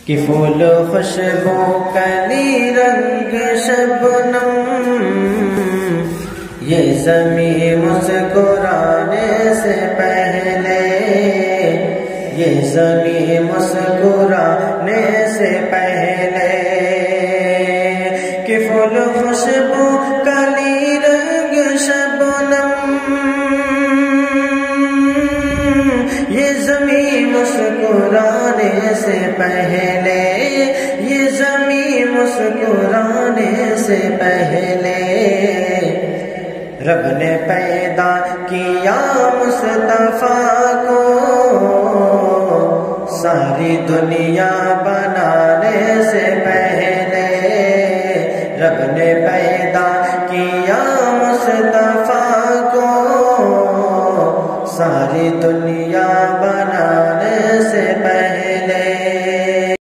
کہ پھول خوشبو کلی رنگ شبنم، یہ زمین مسکرانے سے پہلے، یہ زمین مسکرانے سے پہلے، کہ پھول خوشبو کلی رنگ شبنم، یہ زمین مسکرانے سے پہلے، یہ زمین مسکرانے سے پہلے، رب نے پیدا کیا مصطفیٰ کو ساری دنیا بنانے سے پہلے، رب نے پیدا کیا مصطفیٰ کو ساری دنیا